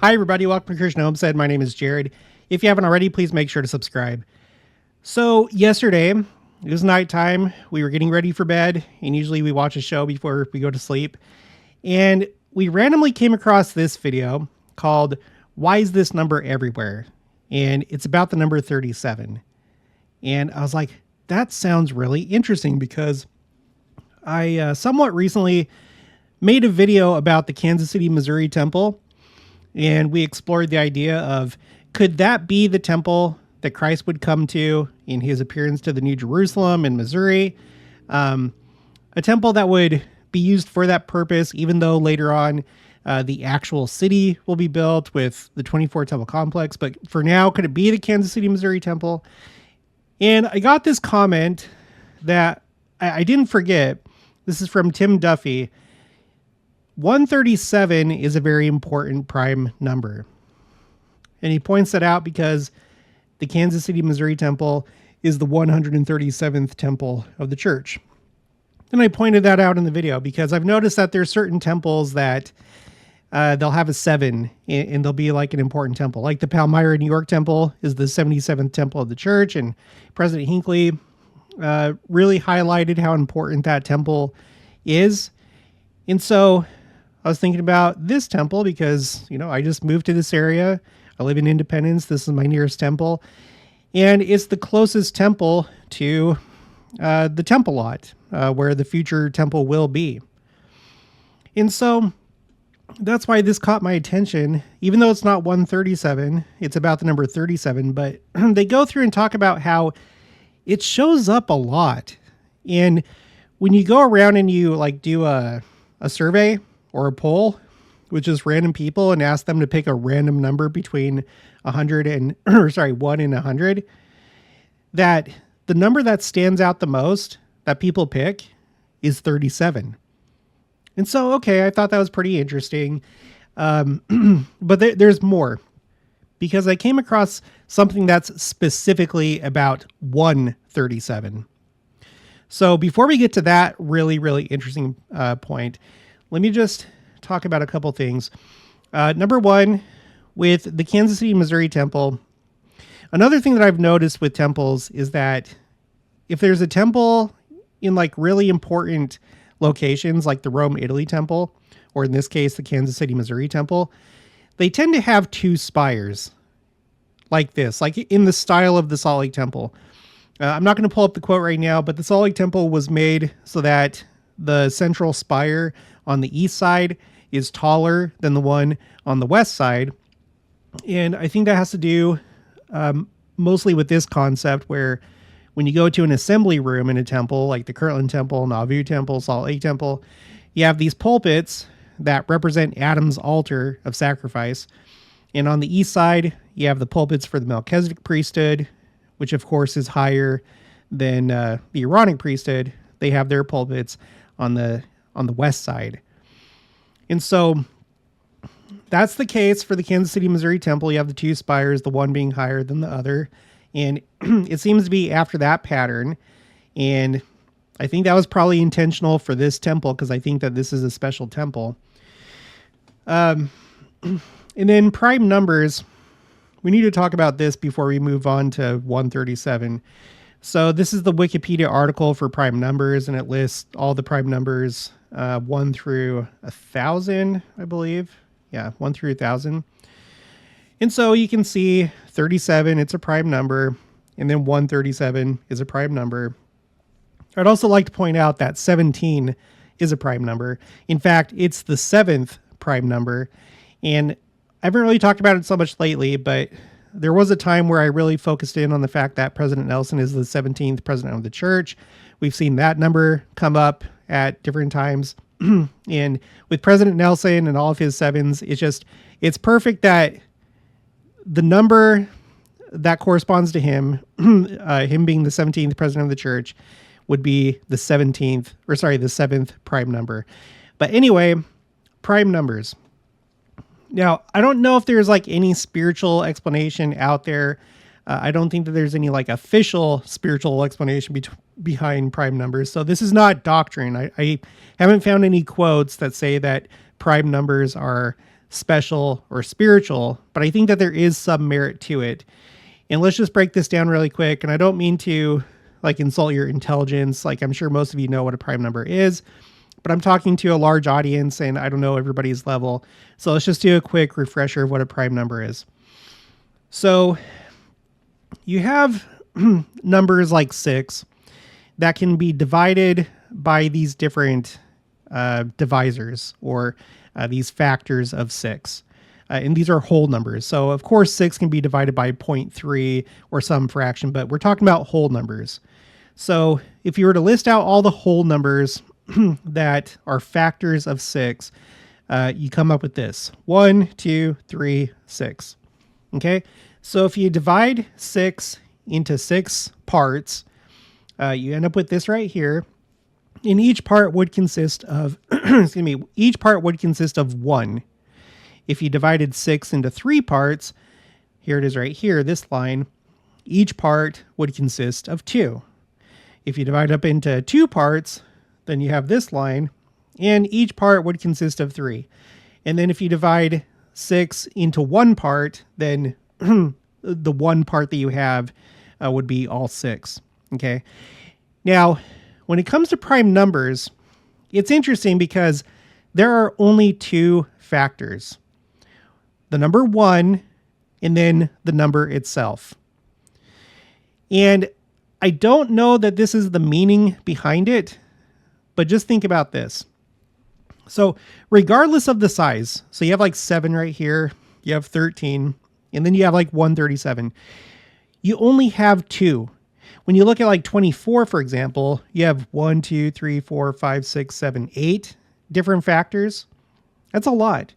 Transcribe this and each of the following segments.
Hi, everybody. Welcome to Christian Homestead. My name is Jared. If you haven't already, please make sure to subscribe. So yesterday, it was nighttime. We were getting ready for bed, and usually we watch a show before we go to sleep. And we randomly came across this video called Why Is This Number Everywhere? And it's about the number 37. And I was like, that sounds really interesting because I somewhat recently made a video about the Kansas City, Missouri temple. And we explored the idea of, could that be the temple that Christ would come to in his appearance to the New Jerusalem in Missouri? A temple that would be used for that purpose, even though later on the actual city will be built with the 24 temple complex. But for now, could it be the Kansas City, Missouri temple? And I got this comment that I didn't forget. This is from Tim Duffy. 137 is a very important prime number. And he points that out because the Kansas City, Missouri temple is the 137th temple of the church. And I pointed that out in the video because I've noticed that there's certain temples that they'll have a 7 and they'll be like an important temple. Like the Palmyra, New York temple is the 77th temple of the church. And President Hinckley really highlighted how important that temple is. And so I was thinking about this temple because, I just moved to this area. I live in Independence. This is my nearest temple. And it's the closest temple to the temple lot where the future temple will be. And so that's why this caught my attention. Even though it's not 137, it's about the number 37. But they go through and talk about how it shows up a lot. And when you go around and you do a survey or a poll with just random people and ask them to pick a random number between 100 and 1 and 100, that the number that stands out the most that people pick is 37. And so, okay, I thought that was pretty interesting. But there's more, because I came across something that's specifically about 137. So before we get to that really, really interesting point, let me just talk about a couple things. Number one, with the Kansas City, Missouri temple, another thing that I've noticed with temples is that if there's a temple in really important locations, like the Rome, Italy temple, or in this case, the Kansas City, Missouri temple, they tend to have 2 spires like this, like in the style of the Salt Lake temple. I'm not going to pull up the quote right now, but the Salt Lake temple was made so that the central spire on the east side is taller than the one on the west side. And I think that has to do mostly with this concept where when you go to an assembly room in a temple, like the Kirtland Temple, Nauvoo Temple, Salt Lake Temple, you have these pulpits that represent Adam's altar of sacrifice. And on the east side, you have the pulpits for the Melchizedek priesthood, which of course is higher than the Aaronic priesthood. They have their pulpits on the west side. And so that's the case for the Kansas City, Missouri temple. You have the 2 spires, the one being higher than the other. And it seems to be after that pattern. And I think that was probably intentional for this temple because I think that this is a special temple. And then prime numbers. We need to talk about this before we move on to 137. So this is the Wikipedia article for prime numbers, and it lists all the prime numbers 1 through 1,000, I believe. Yeah, 1 through 1,000. And so you can see 37, it's a prime number, and then 137 is a prime number. I'd also like to point out that 17 is a prime number. In fact, it's the 7th prime number. And I haven't really talked about it so much lately, but there was a time where I really focused in on the fact that President Nelson is the 17th president of the church. We've seen that number come up at different times. And with President Nelson and all of his 7s, it's perfect that the number that corresponds to him, him being the 17th president of the church, would be the 7th prime number. But anyway, prime numbers. Now, I don't know if there's any spiritual explanation out there. I don't think that there's any official spiritual explanation behind prime numbers. So this is not doctrine. I haven't found any quotes that say that prime numbers are special or spiritual, but I think that there is some merit to it. And let's just break this down really quick. And I don't mean to like insult your intelligence. Like I'm sure most of you know what a prime number is, but I'm talking to a large audience and I don't know everybody's level. So let's just do a quick refresher of what a prime number is. So you have numbers like 6 that can be divided by these different divisors or these factors of 6. And these are whole numbers. So of course 6 can be divided by 0.3 or some fraction, but we're talking about whole numbers. So if you were to list out all the whole numbers that are factors of 6, you come up with this: 1, 2, 3, 6. Okay. So if you divide 6 into 6 parts, you end up with this right here. And each part would consist of, each part would consist of 1. If you divided 6 into 3 parts, here it is right here, this line, each part would consist of 2. If you divide up into 2 parts, then you have this line, and each part would consist of 3. And then if you divide 6 into 1 part, then the 1 part that you have would be all 6. Okay. Now, when it comes to prime numbers, it's interesting because there are only 2 factors: the number 1 and then the number itself. And I don't know that this is the meaning behind it, but just think about this. So regardless of the size, so you have like 7 right here, you have 13, and then you have like 137. You only have 2. When you look at like 24, for example, you have 1, 2, 3, 4, 5, 6, 7, 8 different factors. That's a lot.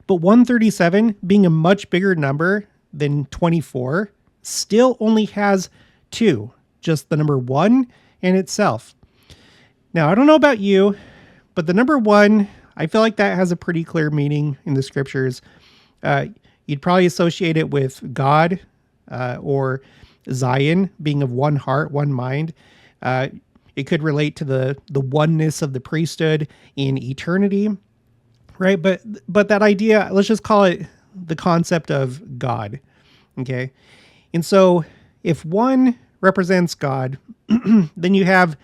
But 137, being a much bigger number than 24, still only has 2, just the number 1 and itself. Now, I don't know about you, but the number 1, I feel like that has a pretty clear meaning in the scriptures. You'd probably associate it with God or Zion, being of one heart, one mind. It could relate to the oneness of the priesthood in eternity, right? But that idea, let's just call it the concept of God, okay? And so if 1 represents God, then you have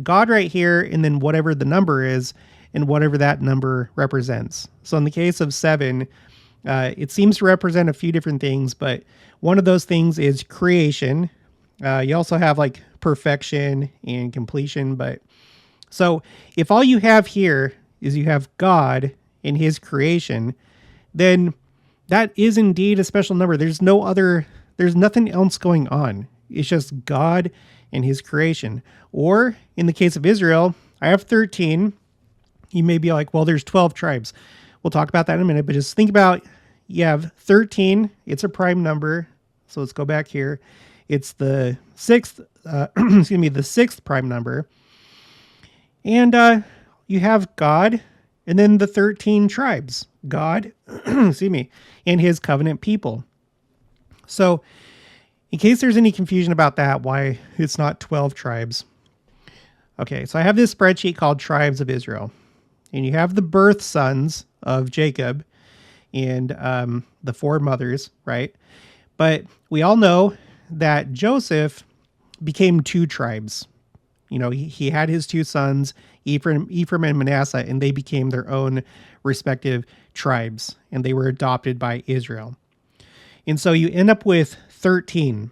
God right here, and then whatever the number is, and whatever that number represents. So in the case of 7, it seems to represent a few different things, but one of those things is creation. You also have like perfection and completion. But so if all you have here is you have God and his creation, then that is indeed a special number. There's nothing else going on. It's just God and his creation. Or in the case of Israel, I have 13. You may be like, well, there's 12 tribes. We'll talk about that in a minute, but just think about, you have 13. It's a prime number. So let's go back here. It's the 6th, the 6th prime number. And you have God and then the 13 tribes, God, and his covenant people. So in case there's any confusion about that, why it's not 12 tribes. Okay, so I have this spreadsheet called Tribes of Israel. And you have the birth sons of Jacob and the 4 mothers, right? But we all know that Joseph became 2 tribes. You know, he had his 2 sons, Ephraim and Manasseh, and they became their own respective tribes, and they were adopted by Israel. And so you end up with 13,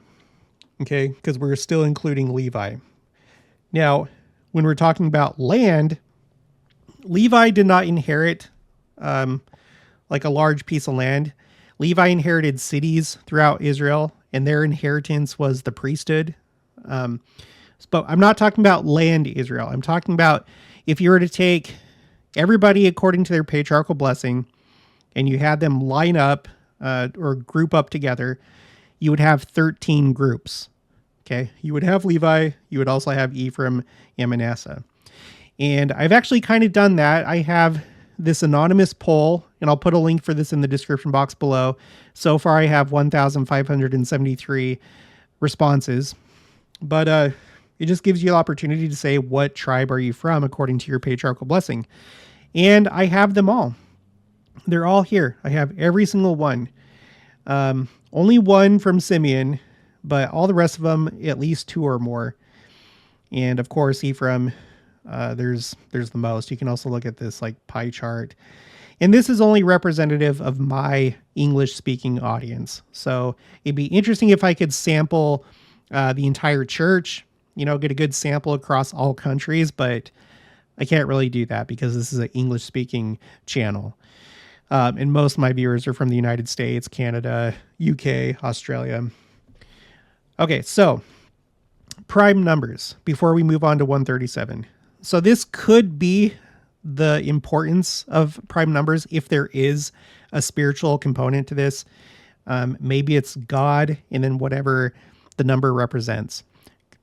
okay, because we're still including Levi. Now, when we're talking about land, Levi did not inherit like a large piece of land. Levi inherited cities throughout Israel, and their inheritance was the priesthood. But I'm not talking about land Israel. I'm talking about if you were to take everybody according to their patriarchal blessing and you had them line up or group up together, you would have 13 groups. Okay. You would have Levi. You would also have Ephraim and Manasseh. And I've actually kind of done that. I have this anonymous poll, and I'll put a link for this in the description box below. So far, I have 1,573 responses. But it just gives you the opportunity to say, what tribe are you from according to your patriarchal blessing? And I have them all. They're all here. I have every single one. Only one from Simeon, but all the rest of them, at least 2 or more. And of course, Ephraim, there's the most. You can also look at this like pie chart. And this is only representative of my English speaking audience. So it'd be interesting if I could sample the entire church, get a good sample across all countries, but I can't really do that because this is an English speaking channel. And most of my viewers are from the United States, Canada, UK, Australia. Okay, so prime numbers before we move on to 137. So this could be the importance of prime numbers if there is a spiritual component to this. Maybe it's God and then whatever the number represents.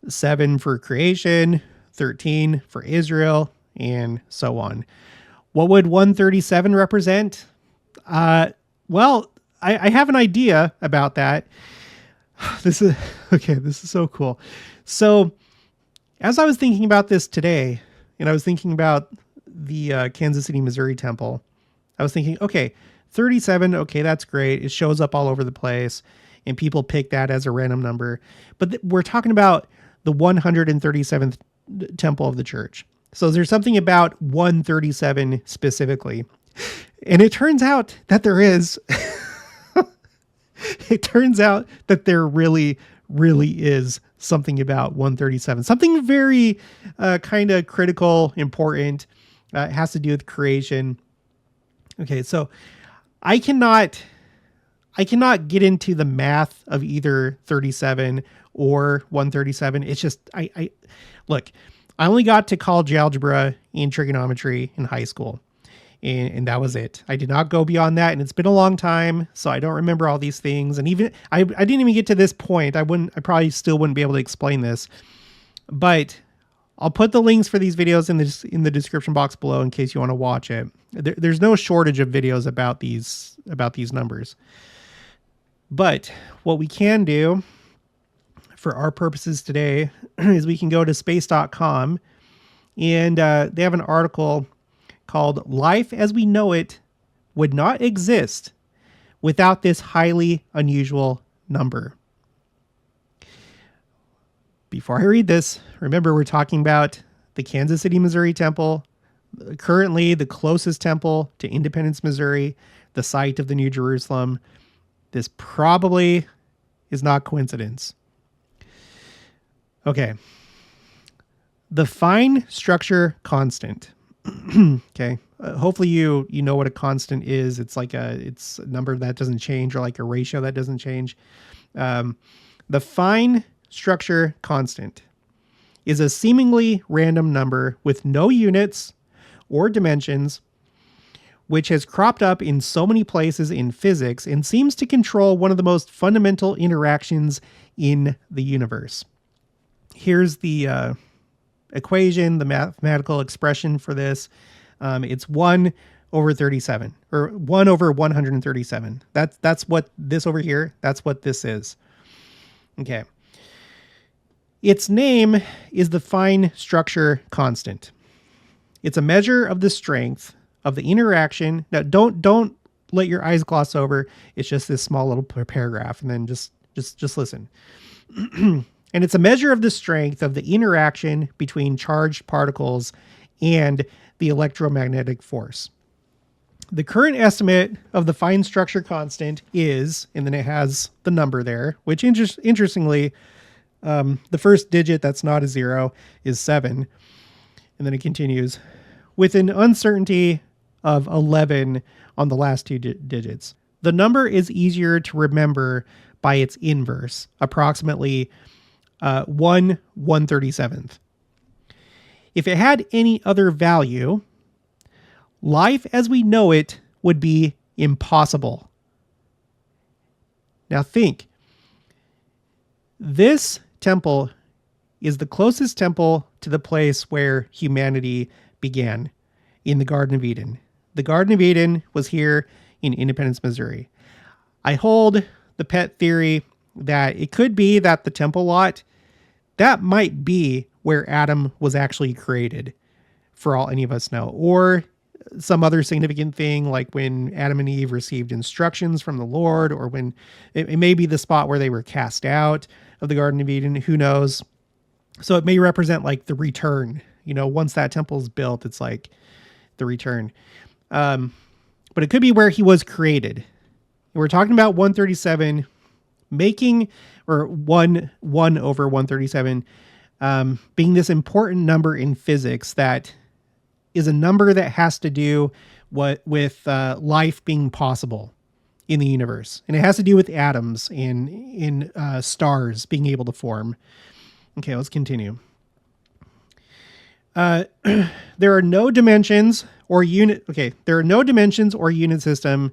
7 for creation, 13 for Israel, and so on. What would 137 represent? Well, I have an idea about that. This is so cool. So as I was thinking about this today, and I was thinking about the Kansas City, Missouri temple, I was thinking, okay, 37, okay, that's great. It shows up all over the place, and people pick that as a random number. But we're talking about the 137th temple of the church. So there's something about 137 specifically. And it turns out that there is. It turns out that there really, really is something about 137. Something very kind of critical, important. It has to do with creation. Okay, so I cannot get into the math of either 37 or 137. It's just I look, I only got to college algebra and trigonometry in high school. And that was it. I did not go beyond that, and it's been a long time, so I don't remember all these things. And even I didn't even get to this point. I probably still wouldn't be able to explain this. But I'll put the links for these videos in the description box below in case you want to watch it. There's no shortage of videos about these numbers. But what we can do for our purposes today is we can go to space.com, and they have an article called "Life as We Know It Would Not Exist Without This Highly Unusual Number." Before I read this, remember we're talking about the Kansas City, Missouri temple, currently the closest temple to Independence, Missouri, the site of the New Jerusalem. This probably is not coincidence. Okay. The fine structure constant. Okay. Hopefully you know what a constant is. It's like it's a number that doesn't change, or like a ratio that doesn't change. The fine structure constant is a seemingly random number with no units or dimensions, which has cropped up in so many places in physics and seems to control one of the most fundamental interactions in the universe. Here's the equation, the mathematical expression for this. It's 1 over 37, or 1 over 137. That's what this over here, that's what this is. Okay. Its name is the fine structure constant. It's a measure of the strength of the interaction. Now, don't let your eyes gloss over. It's just this small little paragraph, and then just listen. And it's a measure of the strength of the interaction between charged particles and the electromagnetic force. The current estimate of the fine structure constant is, and then it has the number there, which interestingly, the first digit that's not a 0 is 7. And then it continues with an uncertainty of 11 on the last 2 digits. The number is easier to remember by its inverse, approximately 1/137th. If it had any other value, life as we know it would be impossible. Now think, this temple is the closest temple to the place where humanity began, in the Garden of Eden. The Garden of Eden was here in Independence, Missouri. I hold the pet theory that it could be that the temple lot, that might be where Adam was actually created, for all any of us know. Or some other significant thing, like when Adam and Eve received instructions from the Lord, or when it may be the spot where they were cast out of the Garden of Eden. Who knows? So it may represent like the return. Once that temple is built, it's like the return. But it could be where he was created. We're talking about 137 making, or 1 over 137 being this important number in physics that is a number that has to do with life being possible in the universe. And it has to do with atoms and in stars being able to form. Okay, let's continue. There are no dimensions or unit. Okay, there are no dimensions or unit system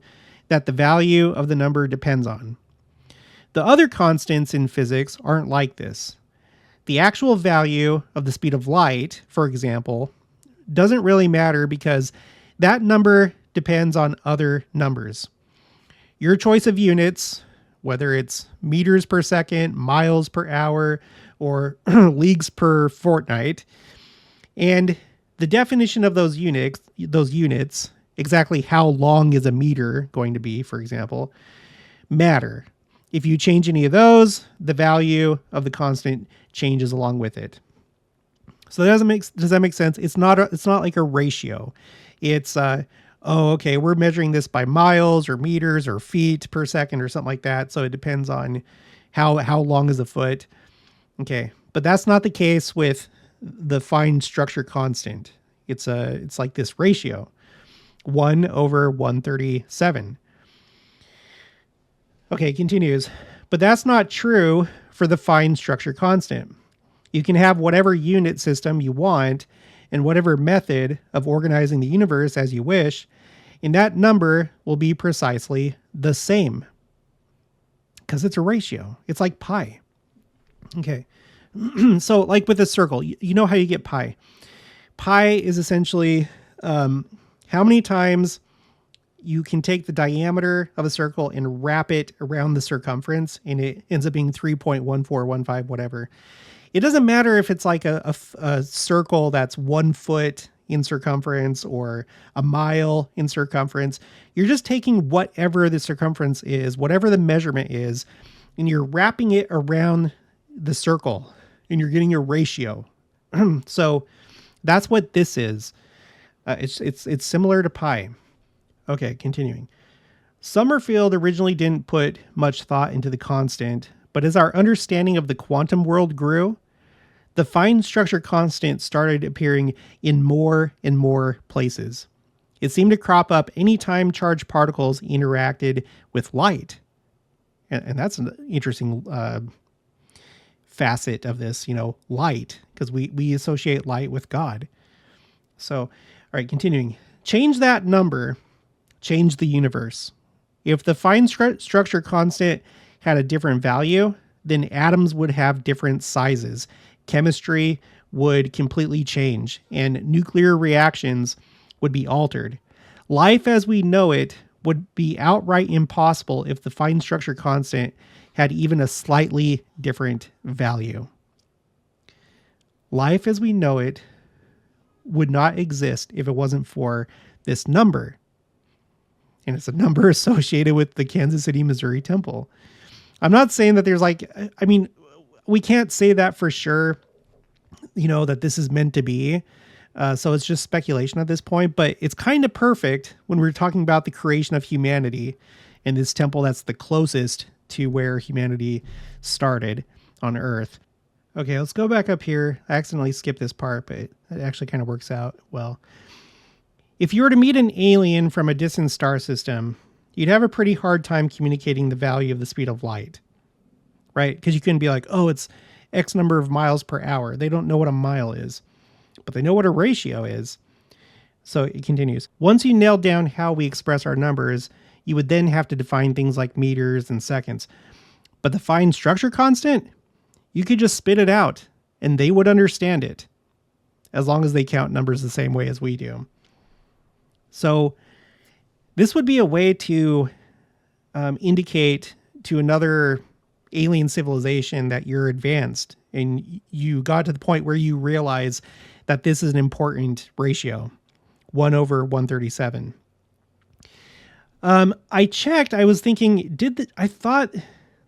that the value of the number depends on. The other constants in physics aren't like this. The actual value of the speed of light, for example, doesn't really matter because that number depends on other numbers. Your choice of units, whether it's meters per second, miles per hour, or leagues per fortnight, and the definition of those units, exactly how long is a meter going to be, for example, matter. If you change any of those, the value of the constant changes along with it. So does that make sense? It's not like a ratio. It's okay, we're measuring this by miles or meters or feet per second or something like that. So it depends on how long is a foot. Okay, but that's not the case with the fine structure constant. It's like this ratio, 1 over 137. Okay, it continues. But that's not true for the fine structure constant. You can have whatever unit system you want and whatever method of organizing the universe as you wish, and that number will be precisely the same. Because it's a ratio. It's like pi. Okay. So like with a circle, you know how you get pi. Pi is essentially how many times you can take the diameter of a circle and wrap it around the circumference, and it ends up being 3.1415, whatever. It doesn't matter if it's like a circle that's 1 foot in circumference or a mile in circumference. You're just taking whatever the circumference is, whatever the measurement is, and you're wrapping it around the circle, and you're getting your ratio. So that's what this is. It's similar to pi. Okay, continuing. Summerfield originally didn't put much thought into the constant, but as our understanding of the quantum world grew, the fine structure constant started appearing in more and more places. It seemed to crop up anytime charged particles interacted with light. And that's an interesting facet of this, light, because we associate light with God. So, all right, continuing. Change that number, change the universe. If the fine structure constant had a different value, then atoms would have different sizes. Chemistry would completely change, and nuclear reactions would be altered. Life as we know it would be outright impossible if the fine structure constant had even a slightly different value. Life as we know it would not exist if it wasn't for this number. And it's a number associated with the Kansas City, Missouri temple. I'm not saying that there's we can't say that for sure, that this is meant to be. So it's just speculation at this point, but it's kind of perfect when we're talking about the creation of humanity in this temple that's the closest to where humanity started on Earth. Okay, let's go back up here. I accidentally skipped this part, but it actually kind of works out well. If you were to meet an alien from a distant star system, you'd have a pretty hard time communicating the value of the speed of light, right? Because you couldn't be like, oh, it's X number of miles per hour. They don't know what a mile is, but they know what a ratio is. So it continues. Once you nailed down how we express our numbers, you would then have to define things like meters and seconds. But the fine structure constant, you could just spit it out and they would understand it, as long as they count numbers the same way as we do. So this would be a way to indicate to another alien civilization that you're advanced and you got to the point where you realize that this is an important ratio. 1/137. I checked. I was thinking, I thought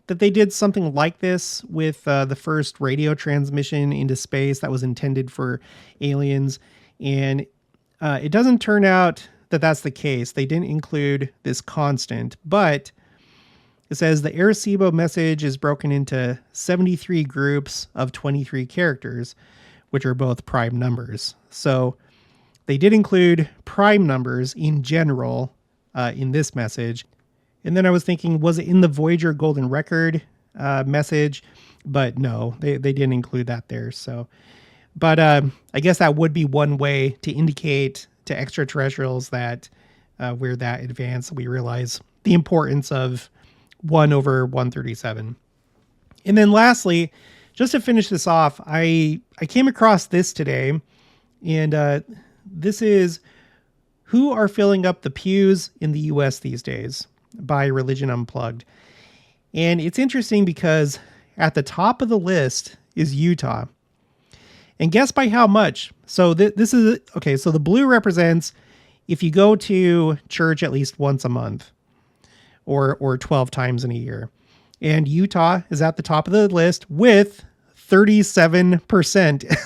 that they did something like this with the first radio transmission into space that was intended for aliens. And it doesn't turn out that that's the case. They didn't include this constant, but it says the Arecibo message is broken into 73 groups of 23 characters, which are both prime numbers. So they did include prime numbers in general in this message. And then I was thinking, was it in the Voyager Golden Record message? But no, they didn't include that there. So, but I guess that would be one way to indicate to extraterrestrials that we're that advanced. We realize the importance of 1/137. And then lastly, just to finish this off, I came across this today, and this is who are filling up the pews in the U.S. these days by Religion Unplugged. And it's interesting because at the top of the list is Utah. And guess by how much? So this is, okay, so the blue represents if you go to church at least once a month or 12 times in a year. And Utah is at the top of the list with 37%.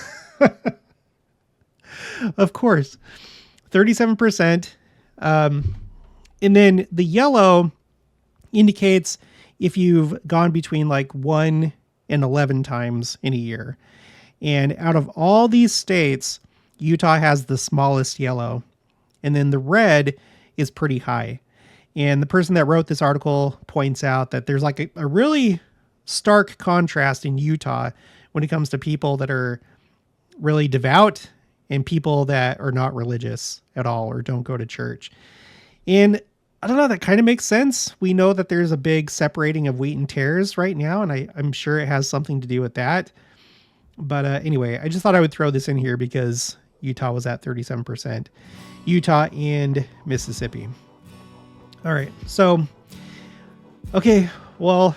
Of course, 37%. And then the yellow indicates if you've gone between like 1 and 11 times in a year. And out of all these states, Utah has the smallest yellow. And then the red is pretty high. And the person that wrote this article points out that there's like a really stark contrast in Utah when it comes to people that are really devout and people that are not religious at all or don't go to church. And I don't know, that kind of makes sense. We know that there's a big separating of wheat and tares right now, and I'm sure it has something to do with that. But anyway, I just thought I would throw this in here because Utah was at 37%. Utah and Mississippi. All right. So, okay. Well,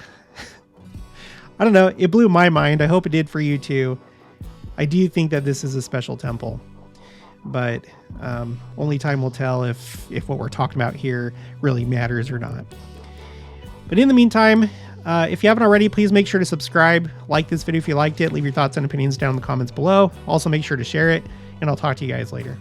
I don't know. It blew my mind. I hope it did for you too. I do think that this is a special temple, but only time will tell if what we're talking about here really matters or not. But in the meantime, if you haven't already, please make sure to subscribe, like this video if you liked it, leave your thoughts and opinions down in the comments below. Also make sure to share it, and I'll talk to you guys later.